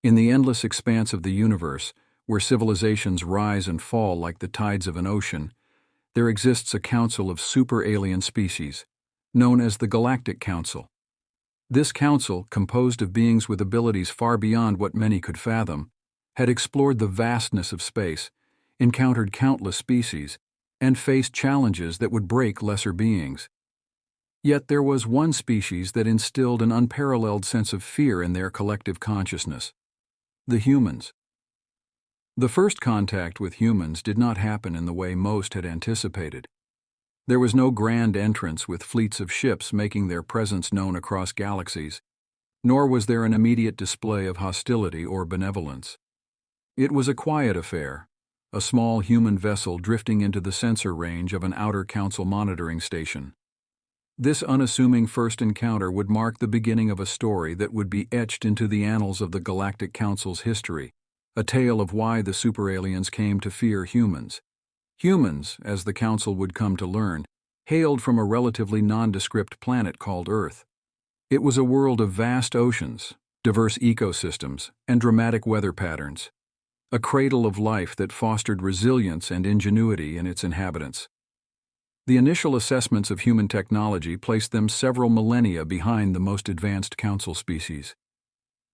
In the endless expanse of the universe, where civilizations rise and fall like the tides of an ocean, there exists a council of super-alien species, known as the Galactic Council. This council, composed of beings with abilities far beyond what many could fathom, had explored the vastness of space, encountered countless species, and faced challenges that would break lesser beings. Yet there was one species that instilled an unparalleled sense of fear in their collective consciousness: the humans. The first contact with humans did not happen in the way most had anticipated. There was no grand entrance with fleets of ships making their presence known across galaxies, nor was there an immediate display of hostility or benevolence. It was a quiet affair, a small human vessel drifting into the sensor range of an outer council monitoring station. This unassuming first encounter would mark the beginning of a story that would be etched into the annals of the Galactic Council's history, a tale of why the superaliens came to fear humans. Humans, as the Council would come to learn, hailed from a relatively nondescript planet called Earth. It was a world of vast oceans, diverse ecosystems, and dramatic weather patterns, a cradle of life that fostered resilience and ingenuity in its inhabitants. The initial assessments of human technology placed them several millennia behind the most advanced Council species.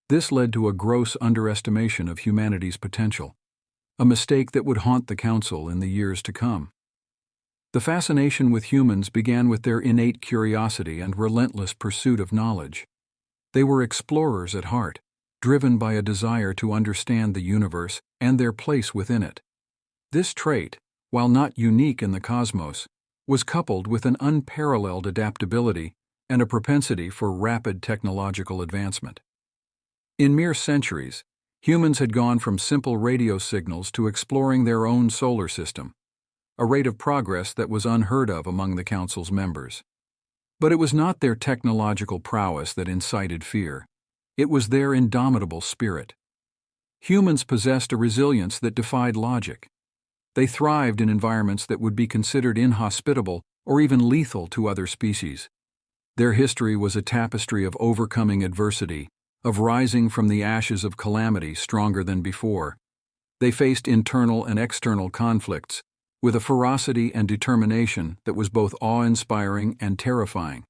This led to a gross underestimation of humanity's potential, a mistake that would haunt the Council in the years to come. The fascination with humans began with their innate curiosity and relentless pursuit of knowledge. They were explorers at heart, driven by a desire to understand the universe and their place within it. This trait, while not unique in the cosmos, was coupled with an unparalleled adaptability and a propensity for rapid technological advancement. In mere centuries, humans had gone from simple radio signals to exploring their own solar system, a rate of progress that was unheard of among the Council's members. But it was not their technological prowess that incited fear. It was their indomitable spirit. Humans possessed a resilience that defied logic. They thrived in environments that would be considered inhospitable or even lethal to other species. Their history was a tapestry of overcoming adversity, of rising from the ashes of calamity stronger than before. They faced internal and external conflicts with a ferocity and determination that was both awe-inspiring and terrifying.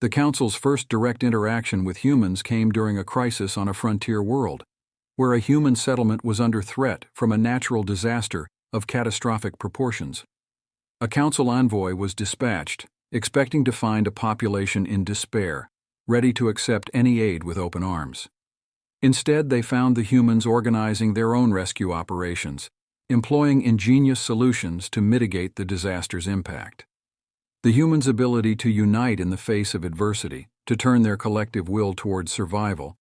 The Council's first direct interaction with humans came during a crisis on a frontier world, where a human settlement was under threat from a natural disaster of catastrophic proportions. A Council envoy was dispatched, expecting to find a population in despair, ready to accept any aid with open arms. Instead, they found the humans organizing their own rescue operations, employing ingenious solutions to mitigate the disaster's impact. The humans' ability to unite in the face of adversity, to turn their collective will towards survival,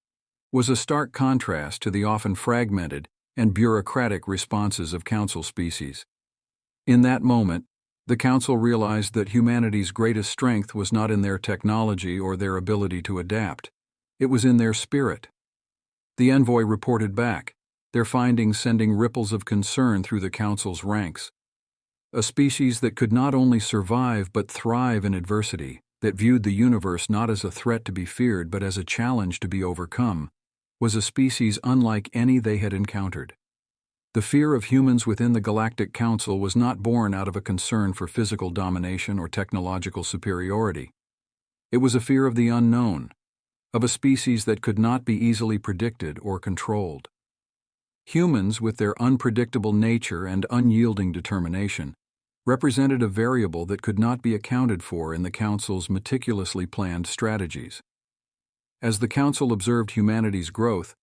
was a stark contrast to the often fragmented and bureaucratic responses of Council species. In that moment, the Council realized that humanity's greatest strength was not in their technology or their ability to adapt. It was in their spirit. The envoy reported back, their findings sending ripples of concern through the Council's ranks. A species that could not only survive but thrive in adversity, that viewed the universe not as a threat to be feared but as a challenge to be overcome, was a species unlike any they had encountered. The fear of humans within the Galactic Council was not born out of a concern for physical domination or technological superiority. It was a fear of the unknown, of a species that could not be easily predicted or controlled. Humans, with their unpredictable nature and unyielding determination, represented a variable that could not be accounted for in the Council's meticulously planned strategies. As the Council observed humanity's growth,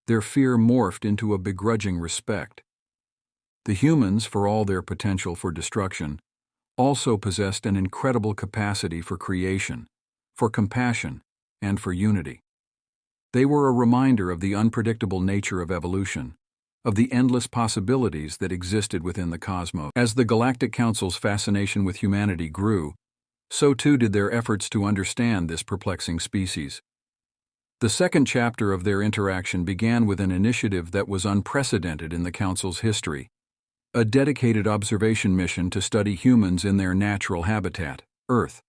their fear morphed into a begrudging respect. The humans, for all their potential for destruction, also possessed an incredible capacity for creation, for compassion, and for unity. They were a reminder of the unpredictable nature of evolution, of the endless possibilities that existed within the cosmos. As the Galactic Council's fascination with humanity grew, so too did their efforts to understand this perplexing species. The second chapter of their interaction began with an initiative that was unprecedented in the Council's history, a dedicated observation mission to study humans in their natural habitat, Earth.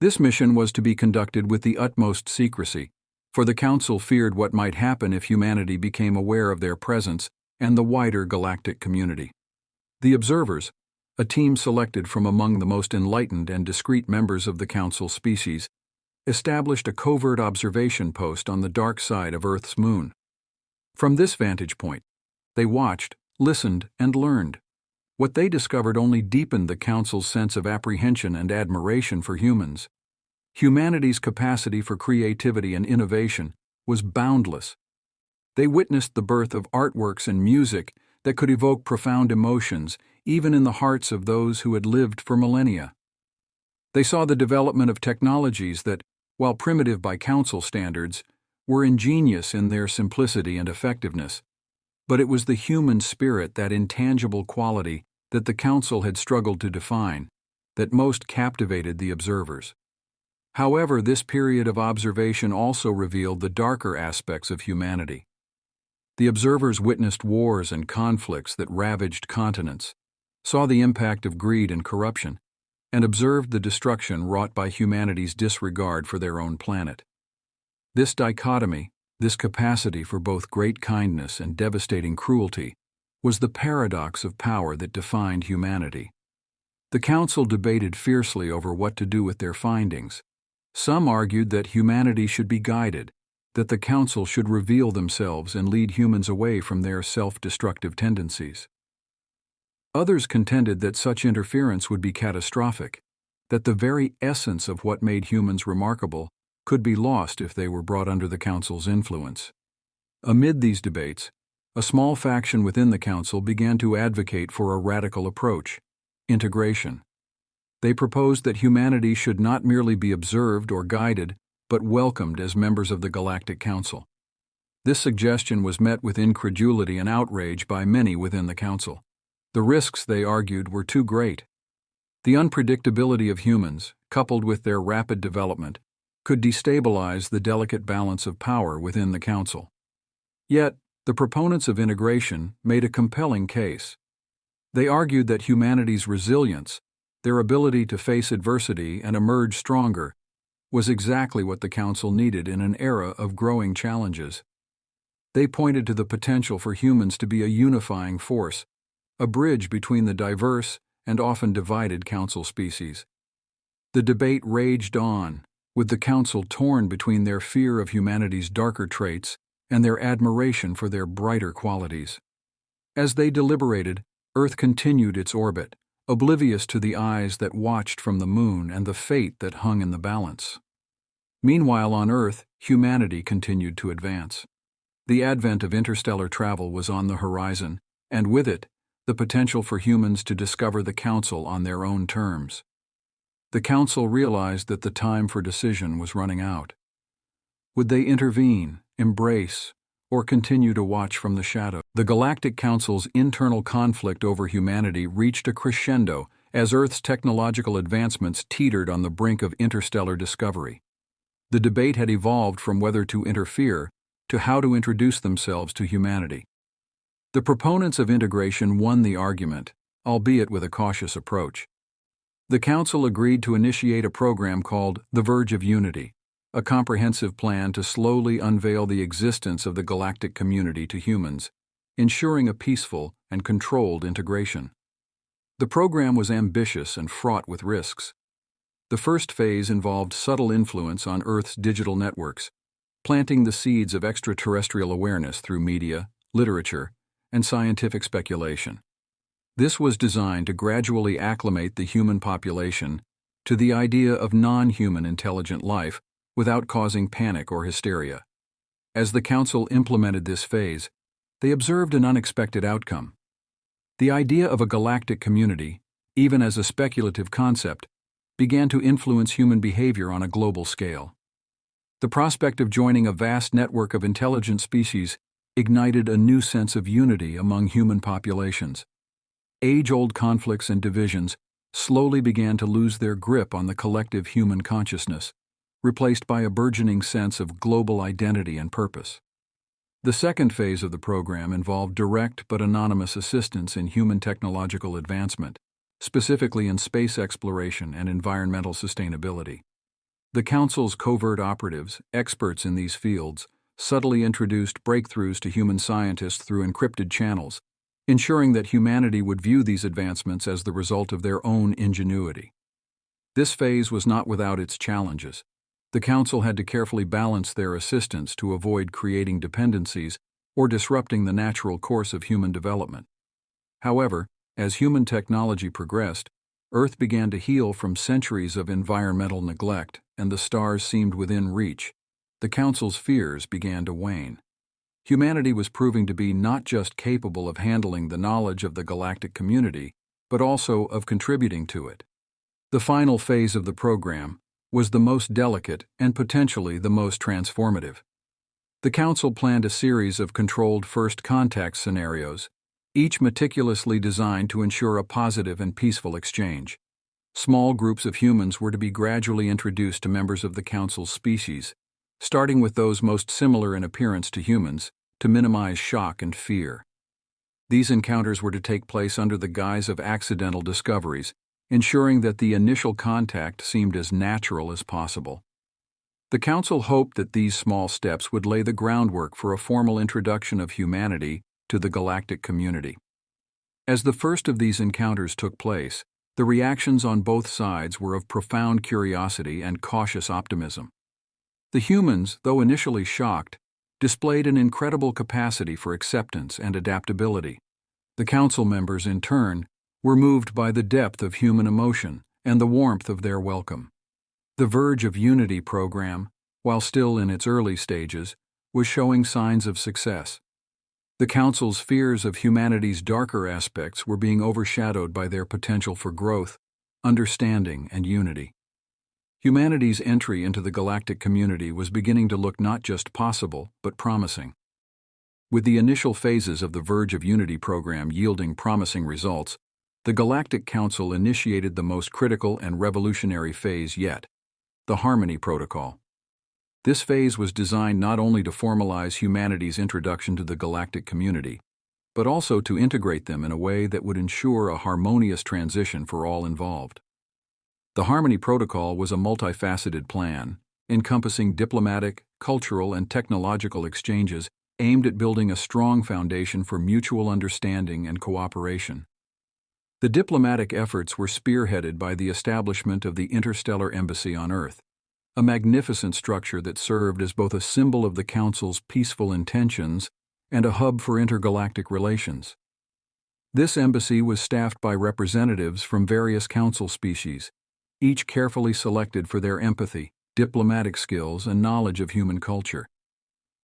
This mission was to be conducted with the utmost secrecy, for the Council feared what might happen if humanity became aware of their presence and the wider galactic community. The observers, a team selected from among the most enlightened and discreet members of the Council species, established a covert observation post on the dark side of Earth's moon. From this vantage point, they watched, listened, and learned. What they discovered only deepened the Council's sense of apprehension and admiration for humans. Humanity's capacity for creativity and innovation was boundless. They witnessed the birth of artworks and music that could evoke profound emotions, even in the hearts of those who had lived for millennia. They saw the development of technologies that, while primitive by Council standards, were ingenious in their simplicity and effectiveness. But it was the human spirit, that intangible quality that the Council had struggled to define, that most captivated the observers. However, this period of observation also revealed the darker aspects of humanity. The observers witnessed wars and conflicts that ravaged continents, saw the impact of greed and corruption, and observed the destruction wrought by humanity's disregard for their own planet. This dichotomy, this capacity for both great kindness and devastating cruelty, was the paradox of power that defined humanity. The Council debated fiercely over what to do with their findings. Some argued that humanity should be guided, that the Council should reveal themselves and lead humans away from their self-destructive tendencies. Others contended that such interference would be catastrophic, that the very essence of what made humans remarkable could be lost if they were brought under the Council's influence. Amid these debates, a small faction within the Council began to advocate for a radical approach: integration. They proposed that humanity should not merely be observed or guided, but welcomed as members of the Galactic Council. This suggestion was met with incredulity and outrage by many within the Council. The risks, they argued, were too great. The unpredictability of humans, coupled with their rapid development, could destabilize the delicate balance of power within the Council. Yet, the proponents of integration made a compelling case. They argued that humanity's resilience, their ability to face adversity and emerge stronger, was exactly what the Council needed in an era of growing challenges. They pointed to the potential for humans to be a unifying force, a bridge between the diverse and often divided Council species. The debate raged on, with the Council torn between their fear of humanity's darker traits and their admiration for their brighter qualities. As they deliberated, Earth continued its orbit, oblivious to the eyes that watched from the moon and the fate that hung in the balance. Meanwhile, on Earth, humanity continued to advance. The advent of interstellar travel was on the horizon, and with it, the potential for humans to discover the Council on their own terms. The Council realized that the time for decision was running out. Would they intervene, embrace, or continue to watch from the shadow? The Galactic Council's internal conflict over humanity reached a crescendo as Earth's technological advancements teetered on the brink of interstellar discovery. The debate had evolved from whether to interfere to how to introduce themselves to humanity. The proponents of integration won the argument, albeit with a cautious approach. The Council agreed to initiate a program called The Verge of Unity, a comprehensive plan to slowly unveil the existence of the galactic community to humans, ensuring a peaceful and controlled integration. The program was ambitious and fraught with risks. The first phase involved subtle influence on Earth's digital networks, planting the seeds of extraterrestrial awareness through media, literature, and scientific speculation. This was designed to gradually acclimate the human population to the idea of non-human intelligent life without causing panic or hysteria. As the Council implemented this phase, they observed an unexpected outcome. The idea of a galactic community, even as a speculative concept, began to influence human behavior on a global scale. The prospect of joining a vast network of intelligent species ignited a new sense of unity among human populations. Age-old conflicts and divisions slowly began to lose their grip on the collective human consciousness, replaced by a burgeoning sense of global identity and purpose. The second phase of the program involved direct but anonymous assistance in human technological advancement, specifically in space exploration and environmental sustainability. The Council's covert operatives, experts in these fields, subtly introduced breakthroughs to human scientists through encrypted channels, ensuring that humanity would view these advancements as the result of their own ingenuity. This phase was not without its challenges. The Council had to carefully balance their assistance to avoid creating dependencies or disrupting the natural course of human development. However, as human technology progressed, Earth began to heal from centuries of environmental neglect, and the stars seemed within reach. The Council's fears began to wane. Humanity was proving to be not just capable of handling the knowledge of the galactic community, but also of contributing to it. The final phase of the program was the most delicate and potentially the most transformative. The Council planned a series of controlled first contact scenarios, each meticulously designed to ensure a positive and peaceful exchange. Small groups of humans were to be gradually introduced to members of the Council's species, starting with those most similar in appearance to humans, to minimize shock and fear. These encounters were to take place under the guise of accidental discoveries, ensuring that the initial contact seemed as natural as possible. The Council hoped that these small steps would lay the groundwork for a formal introduction of humanity to the galactic community. As the first of these encounters took place, the reactions on both sides were of profound curiosity and cautious optimism. The humans, though initially shocked, displayed an incredible capacity for acceptance and adaptability. The Council members, in turn, were moved by the depth of human emotion and the warmth of their welcome. The Verge of Unity program, while still in its early stages, was showing signs of success. The Council's fears of humanity's darker aspects were being overshadowed by their potential for growth, understanding, and unity. Humanity's entry into the galactic community was beginning to look not just possible, but promising. With the initial phases of the Verge of Unity program yielding promising results, the Galactic Council initiated the most critical and revolutionary phase yet, the Harmony Protocol. This phase was designed not only to formalize humanity's introduction to the galactic community, but also to integrate them in a way that would ensure a harmonious transition for all involved. The Harmony Protocol was a multifaceted plan, encompassing diplomatic, cultural, and technological exchanges aimed at building a strong foundation for mutual understanding and cooperation. The diplomatic efforts were spearheaded by the establishment of the Interstellar Embassy on Earth, a magnificent structure that served as both a symbol of the Council's peaceful intentions and a hub for intergalactic relations. This embassy was staffed by representatives from various Council species, each carefully selected for their empathy, diplomatic skills, and knowledge of human culture.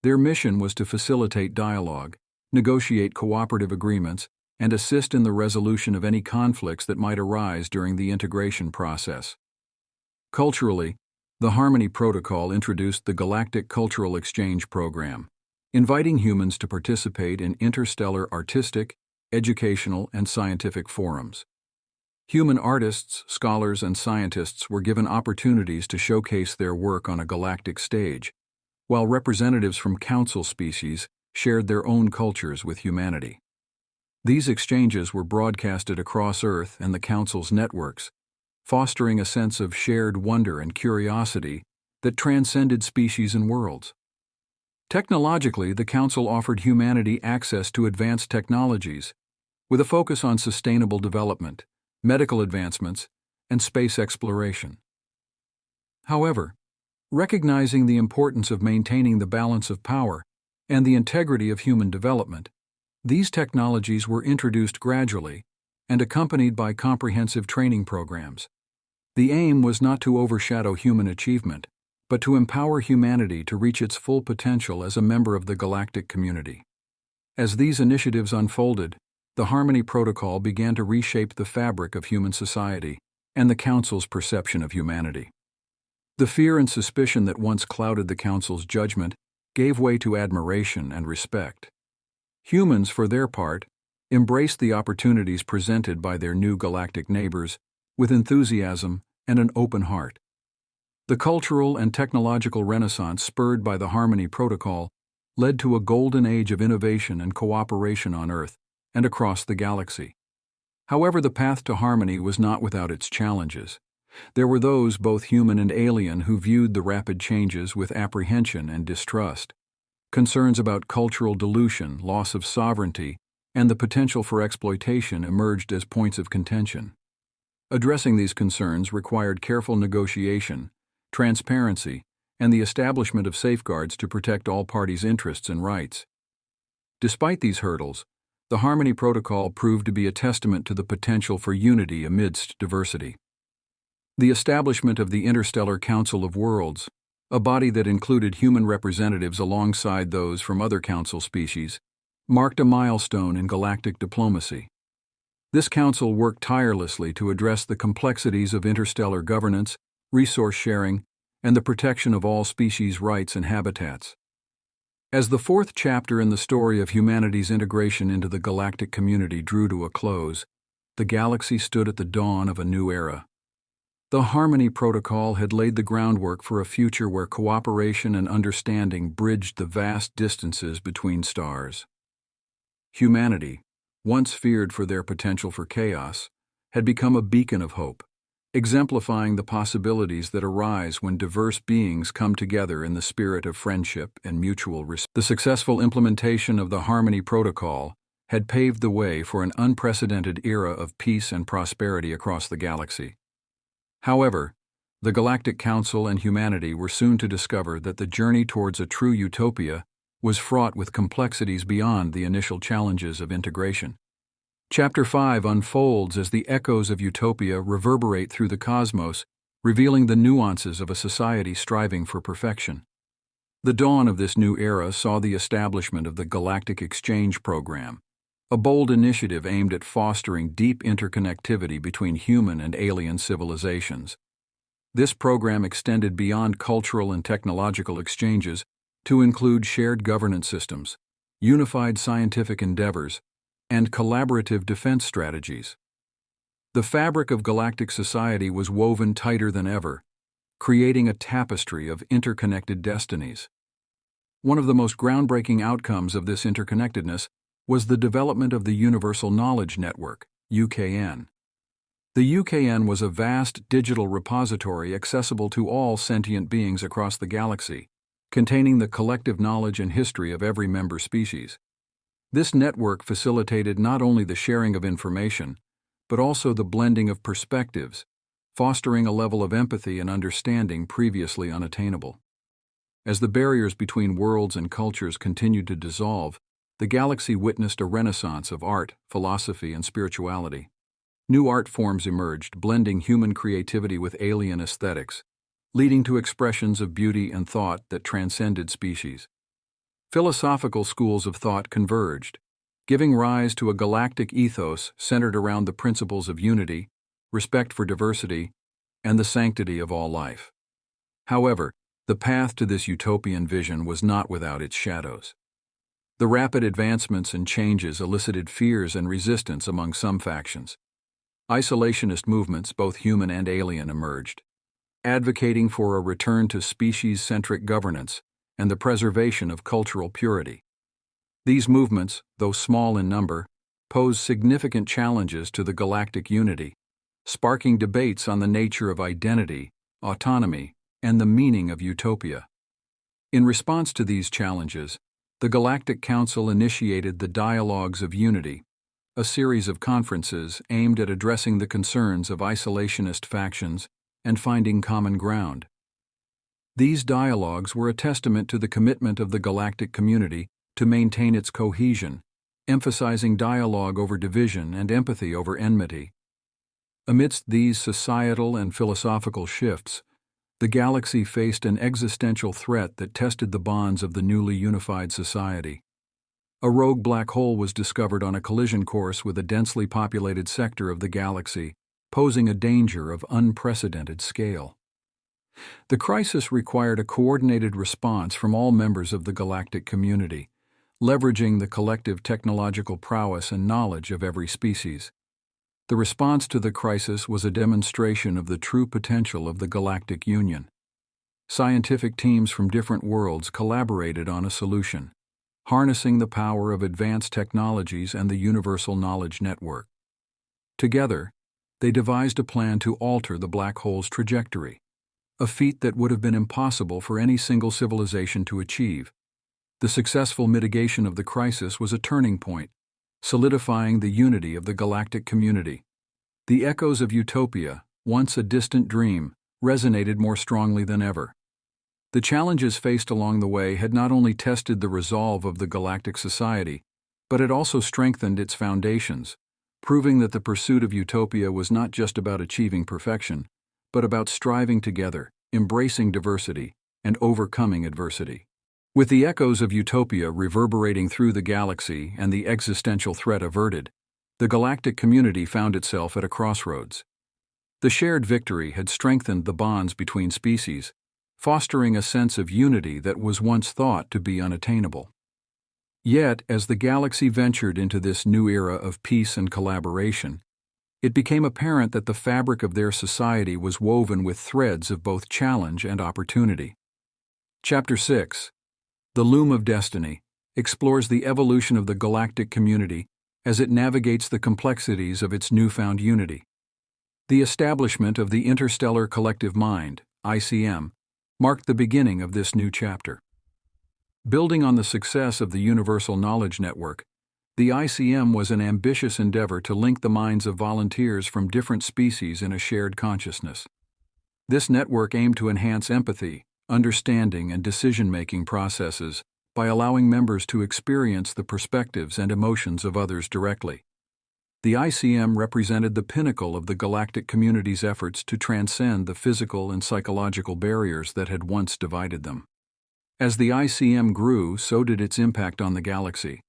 Their mission was to facilitate dialogue, negotiate cooperative agreements, and assist in the resolution of any conflicts that might arise during the integration process. Culturally, the Harmony Protocol introduced the Galactic Cultural Exchange Program, inviting humans to participate in interstellar artistic, educational, and scientific forums. Human artists, scholars, and scientists were given opportunities to showcase their work on a galactic stage, while representatives from Council species shared their own cultures with humanity. These exchanges were broadcasted across Earth and the Council's networks, fostering a sense of shared wonder and curiosity that transcended species and worlds. Technologically, the Council offered humanity access to advanced technologies, with a focus on sustainable development, medical advancements, and space exploration. However, recognizing the importance of maintaining the balance of power and the integrity of human development, these technologies were introduced gradually and accompanied by comprehensive training programs. The aim was not to overshadow human achievement, but to empower humanity to reach its full potential as a member of the galactic community. As these initiatives unfolded, the Harmony Protocol began to reshape the fabric of human society and the Council's perception of humanity. The fear and suspicion that once clouded the Council's judgment gave way to admiration and respect. Humans, for their part, embraced the opportunities presented by their new galactic neighbors with enthusiasm and an open heart. The cultural and technological renaissance spurred by the Harmony Protocol led to a golden age of innovation and cooperation on Earth and across the galaxy. However, the path to harmony was not without its challenges. There were those, both human and alien, who viewed the rapid changes with apprehension and distrust. Concerns about cultural dilution, loss of sovereignty, and the potential for exploitation emerged as points of contention. Addressing these concerns required careful negotiation, transparency, and the establishment of safeguards to protect all parties' interests and rights. Despite these hurdles, the Harmony Protocol proved to be a testament to the potential for unity amidst diversity. The establishment of the Interstellar Council of Worlds, a body that included human representatives alongside those from other council species, marked a milestone in galactic diplomacy. This council worked tirelessly to address the complexities of interstellar governance, resource sharing, and the protection of all species' rights and habitats. As the fourth chapter in the story of humanity's integration into the galactic community drew to a close, the galaxy stood at the dawn of a new era. The Harmony Protocol had laid the groundwork for a future where cooperation and understanding bridged the vast distances between stars. Humanity, once feared for their potential for chaos, had become a beacon of hope, exemplifying the possibilities that arise when diverse beings come together in the spirit of friendship and mutual respect. The successful implementation of the Harmony Protocol had paved the way for an unprecedented era of peace and prosperity across the galaxy. However, the Galactic Council and humanity were soon to discover that the journey towards a true utopia was fraught with complexities beyond the initial challenges of integration. Chapter 5 unfolds as the echoes of utopia reverberate through the cosmos, revealing the nuances of a society striving for perfection. The dawn of this new era saw the establishment of the Galactic Exchange Program, a bold initiative aimed at fostering deep interconnectivity between human and alien civilizations. This program extended beyond cultural and technological exchanges to include shared governance systems, unified scientific endeavors, and collaborative defense strategies. The fabric of galactic society was woven tighter than ever, creating a tapestry of interconnected destinies. One of the most groundbreaking outcomes of this interconnectedness was the development of the Universal Knowledge Network, UKN. The UKN was a vast digital repository accessible to all sentient beings across the galaxy, containing the collective knowledge and history of every member species. This network facilitated not only the sharing of information, but also the blending of perspectives, fostering a level of empathy and understanding previously unattainable. As the barriers between worlds and cultures continued to dissolve, the galaxy witnessed a renaissance of art, philosophy, and spirituality. New art forms emerged, blending human creativity with alien aesthetics, leading to expressions of beauty and thought that transcended species. Philosophical schools of thought converged, giving rise to a galactic ethos centered around the principles of unity, respect for diversity, and the sanctity of all life. However, the path to this utopian vision was not without its shadows. The rapid advancements and changes elicited fears and resistance among some factions. Isolationist movements, both human and alien, emerged, advocating for a return to species-centric governance and the preservation of cultural purity. These movements, though small in number, pose significant challenges to the galactic unity, sparking debates on the nature of identity, autonomy, and the meaning of utopia. In response to these challenges, the Galactic Council initiated the Dialogues of Unity, a series of conferences aimed at addressing the concerns of isolationist factions and finding common ground. These dialogues were a testament to the commitment of the galactic community to maintain its cohesion, emphasizing dialogue over division and empathy over enmity. Amidst these societal and philosophical shifts, the galaxy faced an existential threat that tested the bonds of the newly unified society. A rogue black hole was discovered on a collision course with a densely populated sector of the galaxy, posing a danger of unprecedented scale. The crisis required a coordinated response from all members of the galactic community, leveraging the collective technological prowess and knowledge of every species. The response to the crisis was a demonstration of the true potential of the Galactic Union. Scientific teams from different worlds collaborated on a solution, harnessing the power of advanced technologies and the Universal Knowledge Network. Together, they devised a plan to alter the black hole's trajectory, a feat that would have been impossible for any single civilization to achieve. The successful mitigation of the crisis was a turning point, solidifying the unity of the galactic community. The echoes of utopia, once a distant dream, resonated more strongly than ever. The challenges faced along the way had not only tested the resolve of the galactic society, but had also strengthened its foundations, proving that the pursuit of utopia was not just about achieving perfection, but about striving together, embracing diversity, and overcoming adversity. With the echoes of utopia reverberating through the galaxy and the existential threat averted, the galactic community found itself at a crossroads. The shared victory had strengthened the bonds between species, fostering a sense of unity that was once thought to be unattainable. Yet, as the galaxy ventured into this new era of peace and collaboration, it became apparent that the fabric of their society was woven with threads of both challenge and opportunity. Chapter 6: The Loom of Destiny explores the evolution of the galactic community as it navigates the complexities of its newfound unity. The establishment of the Interstellar Collective Mind, ICM, marked the beginning of this new chapter. Building on the success of the Universal Knowledge Network, the ICM was an ambitious endeavor to link the minds of volunteers from different species in a shared consciousness. This network aimed to enhance empathy, understanding, and decision-making processes by allowing members to experience the perspectives and emotions of others directly. The ICM represented the pinnacle of the galactic community's efforts to transcend the physical and psychological barriers that had once divided them. As the ICM grew, so did its impact on the galaxy.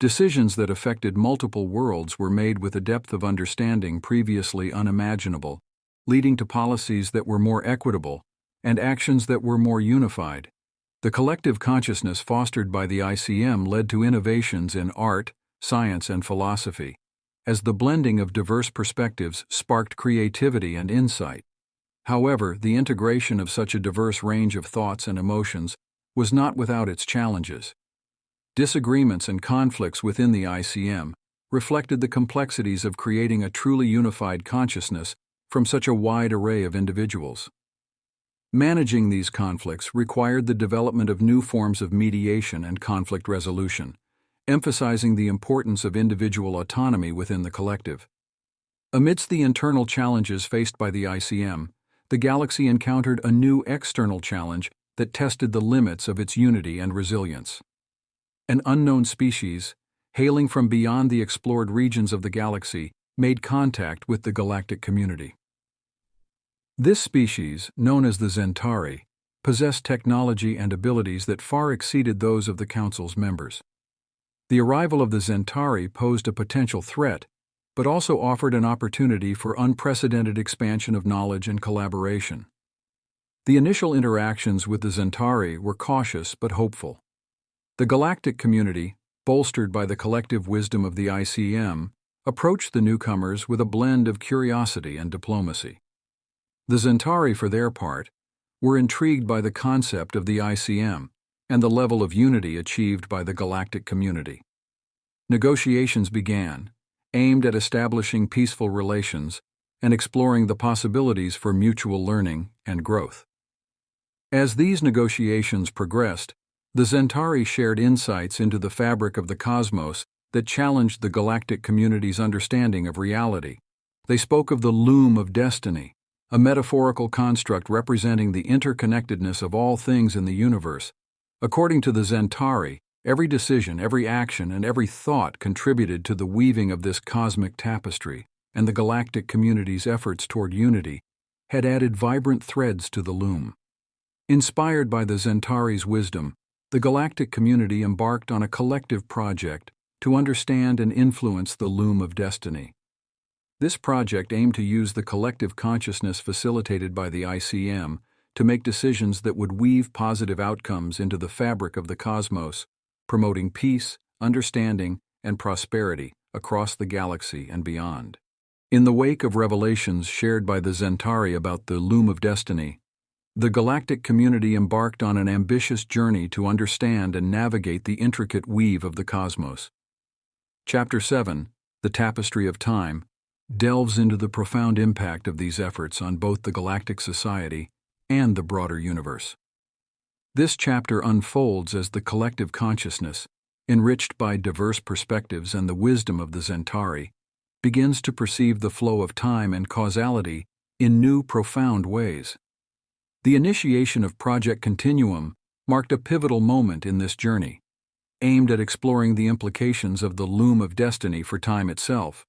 Decisions that affected multiple worlds were made with a depth of understanding previously unimaginable, leading to policies that were more equitable and actions that were more unified. The collective consciousness fostered by the ICM led to innovations in art, science, and philosophy, as the blending of diverse perspectives sparked creativity and insight. However, the integration of such a diverse range of thoughts and emotions was not without its challenges. Disagreements and conflicts within the ICM reflected the complexities of creating a truly unified consciousness from such a wide array of individuals. Managing these conflicts required the development of new forms of mediation and conflict resolution, emphasizing the importance of individual autonomy within the collective. Amidst the internal challenges faced by the ICM, the galaxy encountered a new external challenge that tested the limits of its unity and resilience. An unknown species, hailing from beyond the explored regions of the galaxy, made contact with the galactic community. This species, known as the Zentari, possessed technology and abilities that far exceeded those of the Council's members. The arrival of the Zentari posed a potential threat, but also offered an opportunity for unprecedented expansion of knowledge and collaboration. The initial interactions with the Zentari were cautious but hopeful. The galactic community, bolstered by the collective wisdom of the ICM, approached the newcomers with a blend of curiosity and diplomacy. The Zentari, for their part, were intrigued by the concept of the ICM and the level of unity achieved by the galactic community. Negotiations began, aimed at establishing peaceful relations and exploring the possibilities for mutual learning and growth. As these negotiations progressed, the Zentari shared insights into the fabric of the cosmos that challenged the galactic community's understanding of reality. They spoke of the loom of destiny, a metaphorical construct representing the interconnectedness of all things in the universe. According to the Zentari, every decision, every action, and every thought contributed to the weaving of this cosmic tapestry, and the galactic community's efforts toward unity had added vibrant threads to the loom. Inspired by the Zentari's wisdom, the galactic community embarked on a collective project to understand and influence the loom of destiny. This project aimed to use the collective consciousness facilitated by the ICM to make decisions that would weave positive outcomes into the fabric of the cosmos, promoting peace, understanding, and prosperity across the galaxy and beyond. In the wake of revelations shared by the Zentari about the loom of destiny, the galactic community embarked on an ambitious journey to understand and navigate the intricate weave of the cosmos. Chapter 7, The Tapestry of Time, delves into the profound impact of these efforts on both the galactic society and the broader universe. This chapter unfolds as the collective consciousness, enriched by diverse perspectives and the wisdom of the Zentari, begins to perceive the flow of time and causality in new, profound ways. The initiation of Project Continuum marked a pivotal moment in this journey, aimed at exploring the implications of the loom of destiny for time itself.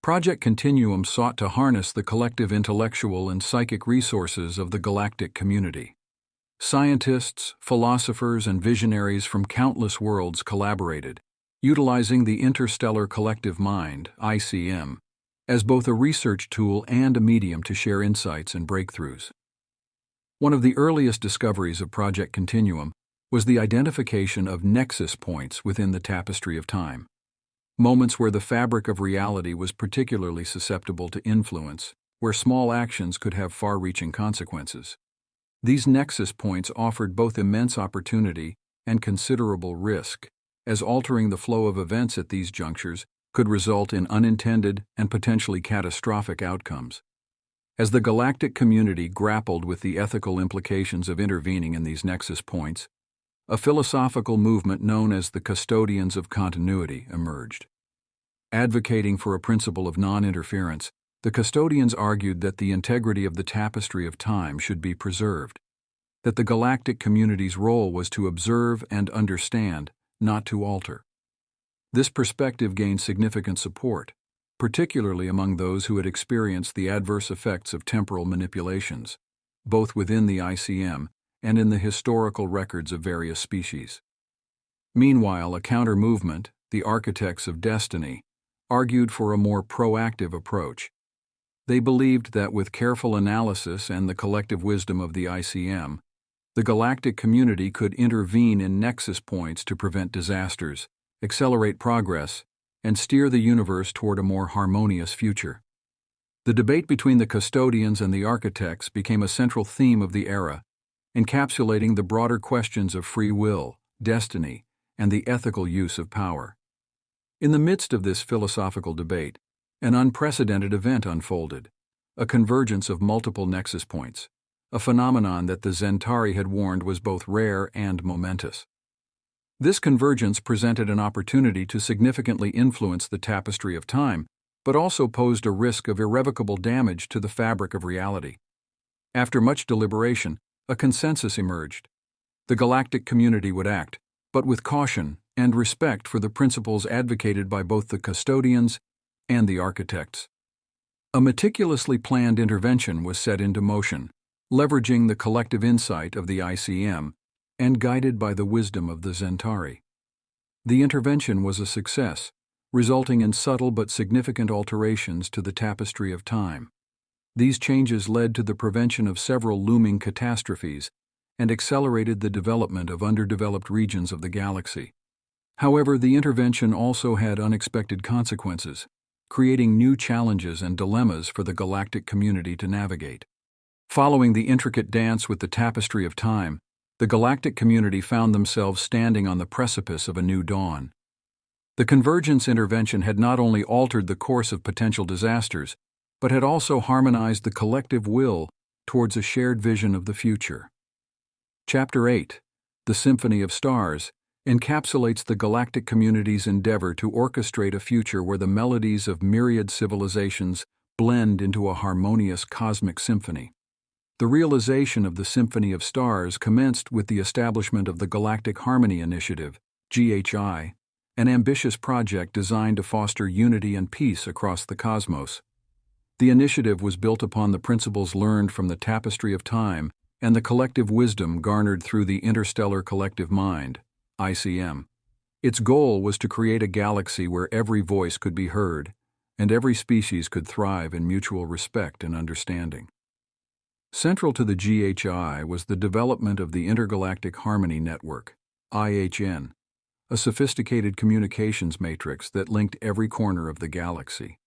Project Continuum sought to harness the collective intellectual and psychic resources of the galactic community. Scientists, philosophers, and visionaries from countless worlds collaborated, utilizing the interstellar collective mind, ICM, as both a research tool and a medium to share insights and breakthroughs. One of the earliest discoveries of Project Continuum was the identification of nexus points within the tapestry of time, moments where the fabric of reality was particularly susceptible to influence, where small actions could have far-reaching consequences. These nexus points offered both immense opportunity and considerable risk, as altering the flow of events at these junctures could result in unintended and potentially catastrophic outcomes. As the galactic community grappled with the ethical implications of intervening in these nexus points, a philosophical movement known as the Custodians of Continuity emerged. Advocating for a principle of non-interference, the custodians argued that the integrity of the tapestry of time should be preserved, that the galactic community's role was to observe and understand, not to alter. This perspective gained significant support, particularly among those who had experienced the adverse effects of temporal manipulations, both within the ICM and in the historical records of various species. Meanwhile, a counter-movement, the Architects of Destiny, argued for a more proactive approach. They believed that with careful analysis and the collective wisdom of the ICM, the galactic community could intervene in nexus points to prevent disasters, accelerate progress, and steer the universe toward a more harmonious future. The debate between the custodians and the architects became a central theme of the era, encapsulating the broader questions of free will, destiny, and the ethical use of power. In the midst of this philosophical debate, an unprecedented event unfolded, a convergence of multiple nexus points, a phenomenon that the Zentari had warned was both rare and momentous. This convergence presented an opportunity to significantly influence the tapestry of time, but also posed a risk of irrevocable damage to the fabric of reality. After much deliberation, a consensus emerged. The galactic community would act, but with caution and respect for the principles advocated by both the custodians and the architects. A meticulously planned intervention was set into motion, leveraging the collective insight of the ICM and guided by the wisdom of the Zentari. The intervention was a success, resulting in subtle but significant alterations to the tapestry of time. These changes led to the prevention of several looming catastrophes and accelerated the development of underdeveloped regions of the galaxy. However, the intervention also had unexpected consequences, creating new challenges and dilemmas for the galactic community to navigate. Following the intricate dance with the tapestry of time, the galactic community found themselves standing on the precipice of a new dawn. The convergence intervention had not only altered the course of potential disasters, but had also harmonized the collective will towards a shared vision of the future. Chapter 8, The Symphony of Stars, encapsulates the galactic community's endeavor to orchestrate a future where the melodies of myriad civilizations blend into a harmonious cosmic symphony. The realization of the Symphony of Stars commenced with the establishment of the Galactic Harmony Initiative, GHI, an ambitious project designed to foster unity and peace across the cosmos. The initiative was built upon the principles learned from the tapestry of time and the collective wisdom garnered through the interstellar collective mind, ICM. Its goal was to create a galaxy where every voice could be heard and every species could thrive in mutual respect and understanding. Central to the GHI was the development of the Intergalactic Harmony Network, IHN, a sophisticated communications matrix that linked every corner of the galaxy.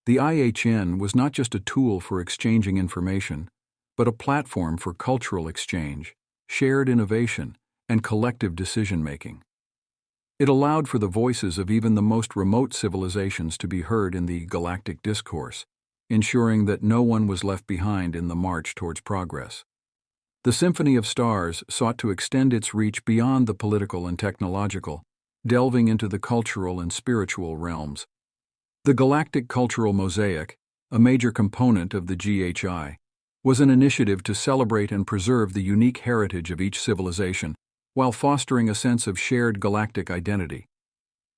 The IHN was not just a tool for exchanging information, but a platform for cultural exchange, shared innovation, and collective decision-making. It allowed for the voices of even the most remote civilizations to be heard in the galactic discourse, ensuring that no one was left behind in the march towards progress. The Symphony of Stars sought to extend its reach beyond the political and technological, delving into the cultural and spiritual realms. The Galactic Cultural Mosaic, a major component of the GHI, was an initiative to celebrate and preserve the unique heritage of each civilization, while fostering a sense of shared galactic identity.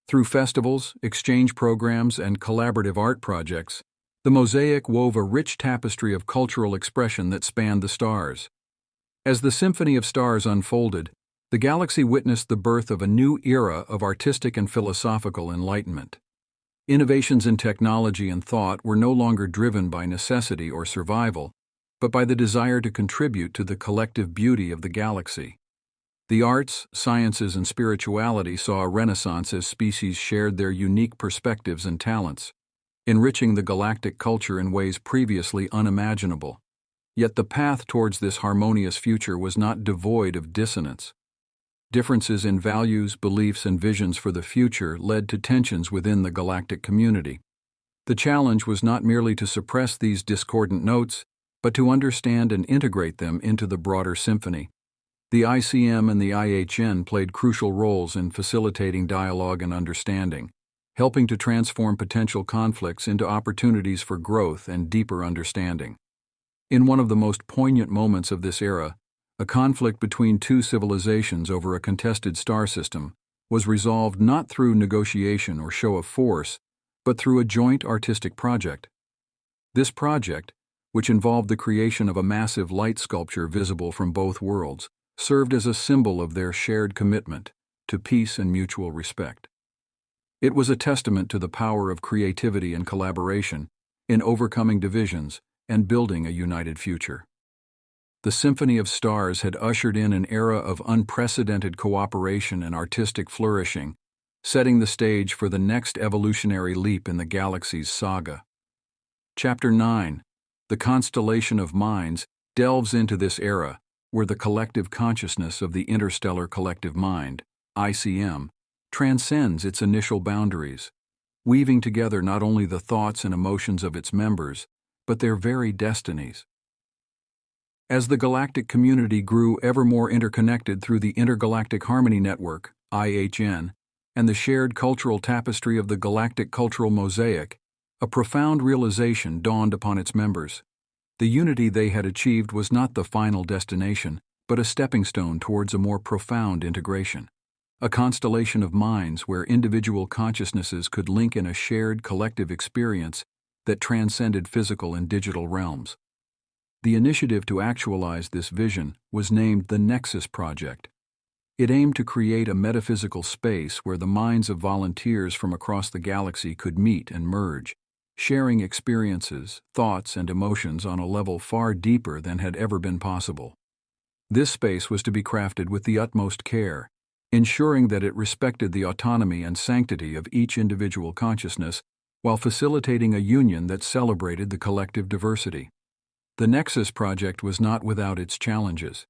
Through festivals, exchange programs, and collaborative art projects, the mosaic wove a rich tapestry of cultural expression that spanned the stars. As the Symphony of Stars unfolded, the galaxy witnessed the birth of a new era of artistic and philosophical enlightenment. Innovations in technology and thought were no longer driven by necessity or survival, but by the desire to contribute to the collective beauty of the galaxy. The arts, sciences, and spirituality saw a renaissance as species shared their unique perspectives and talents, enriching the galactic culture in ways previously unimaginable. Yet the path towards this harmonious future was not devoid of dissonance. Differences in values, beliefs, and visions for the future led to tensions within the galactic community. The challenge was not merely to suppress these discordant notes, but to understand and integrate them into the broader symphony. The ICM and the IHN played crucial roles in facilitating dialogue and understanding, helping to transform potential conflicts into opportunities for growth and deeper understanding. In one of the most poignant moments of this era, a conflict between two civilizations over a contested star system was resolved not through negotiation or show of force, but through a joint artistic project. This project, which involved the creation of a massive light sculpture visible from both worlds, served as a symbol of their shared commitment to peace and mutual respect. It was a testament to the power of creativity and collaboration in overcoming divisions and building a united future. The Symphony of Stars had ushered in an era of unprecedented cooperation and artistic flourishing, setting the stage for the next evolutionary leap in the galaxy's saga. Chapter 9, The Constellation of Minds, delves into this era, where the collective consciousness of the interstellar collective mind, ICM, transcends its initial boundaries, weaving together not only the thoughts and emotions of its members, but their very destinies. As the galactic community grew ever more interconnected through the Intergalactic Harmony Network, IHN, and the shared cultural tapestry of the Galactic Cultural Mosaic, a profound realization dawned upon its members. The unity they had achieved was not the final destination, but a stepping stone towards a more profound integration. A constellation of minds where individual consciousnesses could link in a shared collective experience that transcended physical and digital realms. The initiative to actualize this vision was named the Nexus Project. It aimed to create a metaphysical space where the minds of volunteers from across the galaxy could meet and merge, sharing experiences, thoughts, and emotions on a level far deeper than had ever been possible. This space was to be crafted with the utmost care, ensuring that it respected the autonomy and sanctity of each individual consciousness while facilitating a union that celebrated the collective diversity. The Nexus Project was not without its challenges.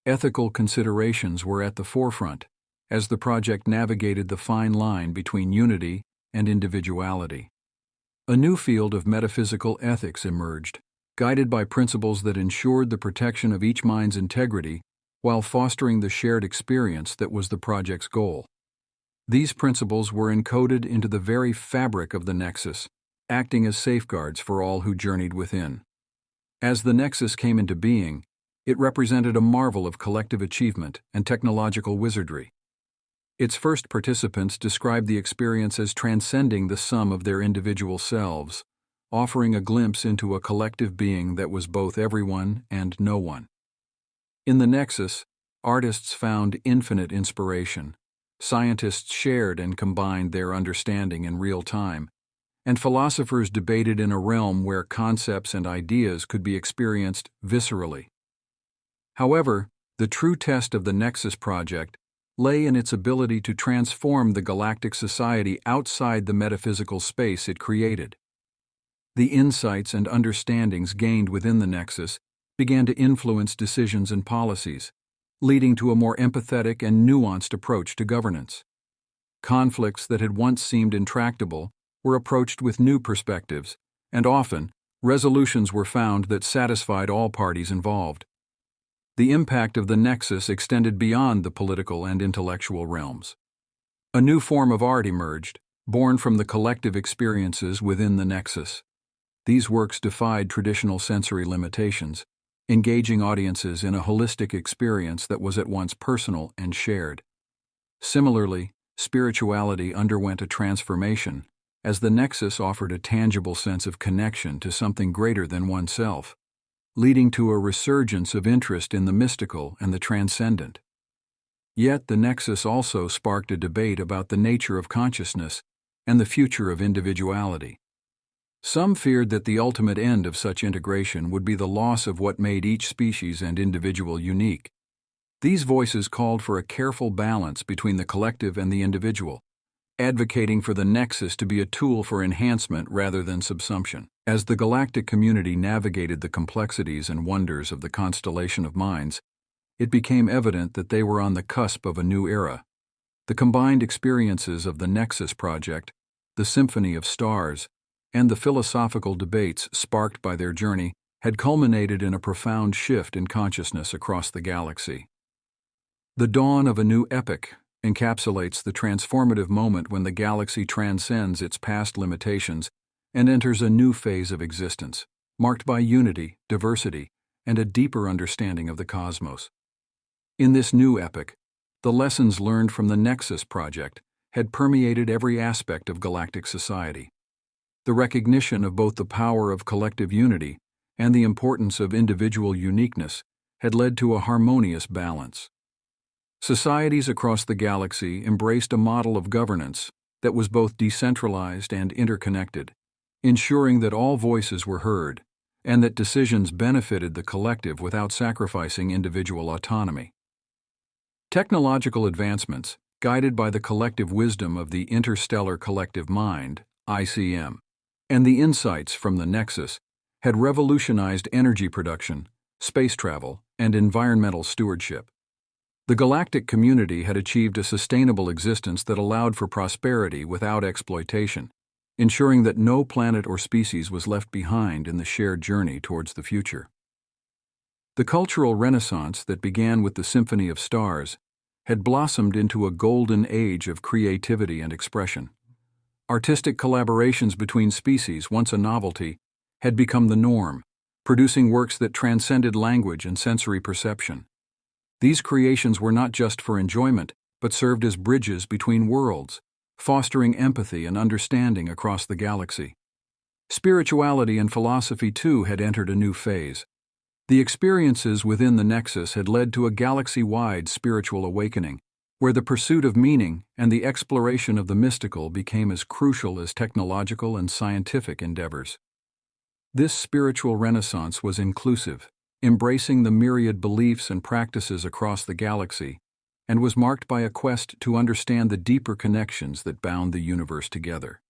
Ethical considerations were at the forefront, as the project navigated the fine line between unity and individuality. A new field of metaphysical ethics emerged, guided by principles that ensured the protection of each mind's integrity while fostering the shared experience that was the project's goal. These principles were encoded into the very fabric of the Nexus, acting as safeguards for all who journeyed within. As the Nexus came into being, it represented a marvel of collective achievement and technological wizardry. Its first participants described the experience as transcending the sum of their individual selves, offering a glimpse into a collective being that was both everyone and no one. In the Nexus, artists found infinite inspiration, scientists shared and combined their understanding in real time, and philosophers debated in a realm where concepts and ideas could be experienced viscerally. However, the true test of the Nexus Project lay in its ability to transform the galactic society outside the metaphysical space it created. The insights and understandings gained within the Nexus began to influence decisions and policies, leading to a more empathetic and nuanced approach to governance. Conflicts that had once seemed intractable were approached with new perspectives, and often, resolutions were found that satisfied all parties involved. The impact of the Nexus extended beyond the political and intellectual realms. A new form of art emerged, born from the collective experiences within the Nexus. These works defied traditional sensory limitations, engaging audiences in a holistic experience that was at once personal and shared. Similarly, spirituality underwent a transformation, as the Nexus offered a tangible sense of connection to something greater than oneself, leading to a resurgence of interest in the mystical and the transcendent. Yet the Nexus also sparked a debate about the nature of consciousness and the future of individuality. Some feared that the ultimate end of such integration would be the loss of what made each species and individual unique. These voices called for a careful balance between the collective and the individual, advocating for the Nexus to be a tool for enhancement rather than subsumption. As the galactic community navigated the complexities and wonders of the constellation of minds, it became evident that they were on the cusp of a new era. The combined experiences of the Nexus Project, the Symphony of Stars, and the philosophical debates sparked by their journey had culminated in a profound shift in consciousness across the galaxy. The dawn of a new epoch encapsulates the transformative moment when the galaxy transcends its past limitations and enters a new phase of existence, marked by unity, diversity, and a deeper understanding of the cosmos. In this new epoch, the lessons learned from the Nexus Project had permeated every aspect of galactic society. The recognition of both the power of collective unity and the importance of individual uniqueness had led to a harmonious balance. Societies across the galaxy embraced a model of governance that was both decentralized and interconnected, ensuring that all voices were heard and that decisions benefited the collective without sacrificing individual autonomy. Technological advancements, guided by the collective wisdom of the interstellar collective mind, ICM, and the insights from the Nexus, had revolutionized energy production, space travel, and environmental stewardship. The galactic community had achieved a sustainable existence that allowed for prosperity without exploitation, ensuring that no planet or species was left behind in the shared journey towards the future. The cultural renaissance that began with the Symphony of Stars had blossomed into a golden age of creativity and expression. Artistic collaborations between species, once a novelty, had become the norm, producing works that transcended language and sensory perception. These creations were not just for enjoyment, but served as bridges between worlds, fostering empathy and understanding across the galaxy. Spirituality and philosophy, too, had entered a new phase. The experiences within the Nexus had led to a galaxy-wide spiritual awakening, where the pursuit of meaning and the exploration of the mystical became as crucial as technological and scientific endeavors. This spiritual renaissance was inclusive, embracing the myriad beliefs and practices across the galaxy, and was marked by a quest to understand the deeper connections that bound the universe together.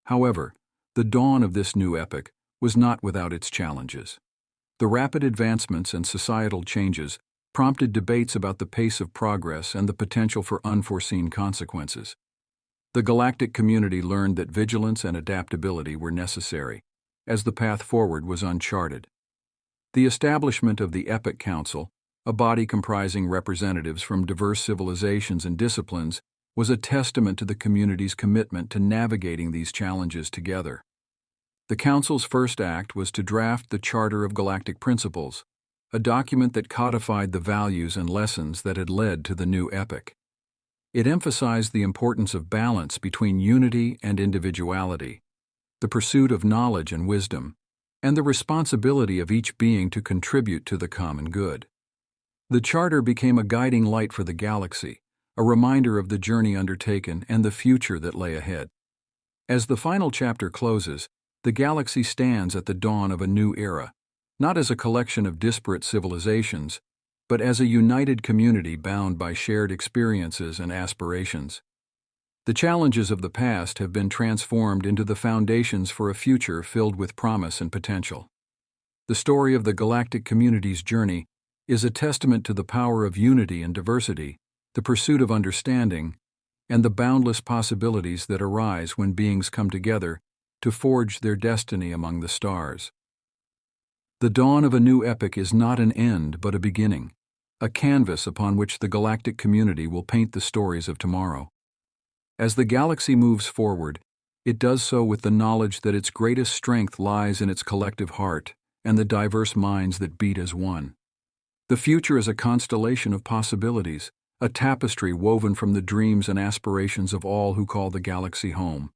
However, the dawn of this new epoch was not without its challenges. The rapid advancements and societal changes prompted debates about the pace of progress and the potential for unforeseen consequences. The galactic community learned that vigilance and adaptability were necessary, as the path forward was uncharted. The establishment of the Epoch Council, a body comprising representatives from diverse civilizations and disciplines, was a testament to the community's commitment to navigating these challenges together. The Council's first act was to draft the Charter of Galactic Principles, a document that codified the values and lessons that had led to the new epoch. It emphasized the importance of balance between unity and individuality, the pursuit of knowledge and wisdom, and the responsibility of each being to contribute to the common good. The Charter became a guiding light for the galaxy, a reminder of the journey undertaken and the future that lay ahead. As the final chapter closes, the galaxy stands at the dawn of a new era, not as a collection of disparate civilizations, but as a united community bound by shared experiences and aspirations. The challenges of the past have been transformed into the foundations for a future filled with promise and potential. The story of the galactic community's journey is a testament to the power of unity and diversity, the pursuit of understanding, and the boundless possibilities that arise when beings come together to forge their destiny among the stars. The dawn of a new epoch is not an end but a beginning, a canvas upon which the galactic community will paint the stories of tomorrow. As the galaxy moves forward, it does so with the knowledge that its greatest strength lies in its collective heart and the diverse minds that beat as one. The future is a constellation of possibilities, a tapestry woven from the dreams and aspirations of all who call the galaxy home.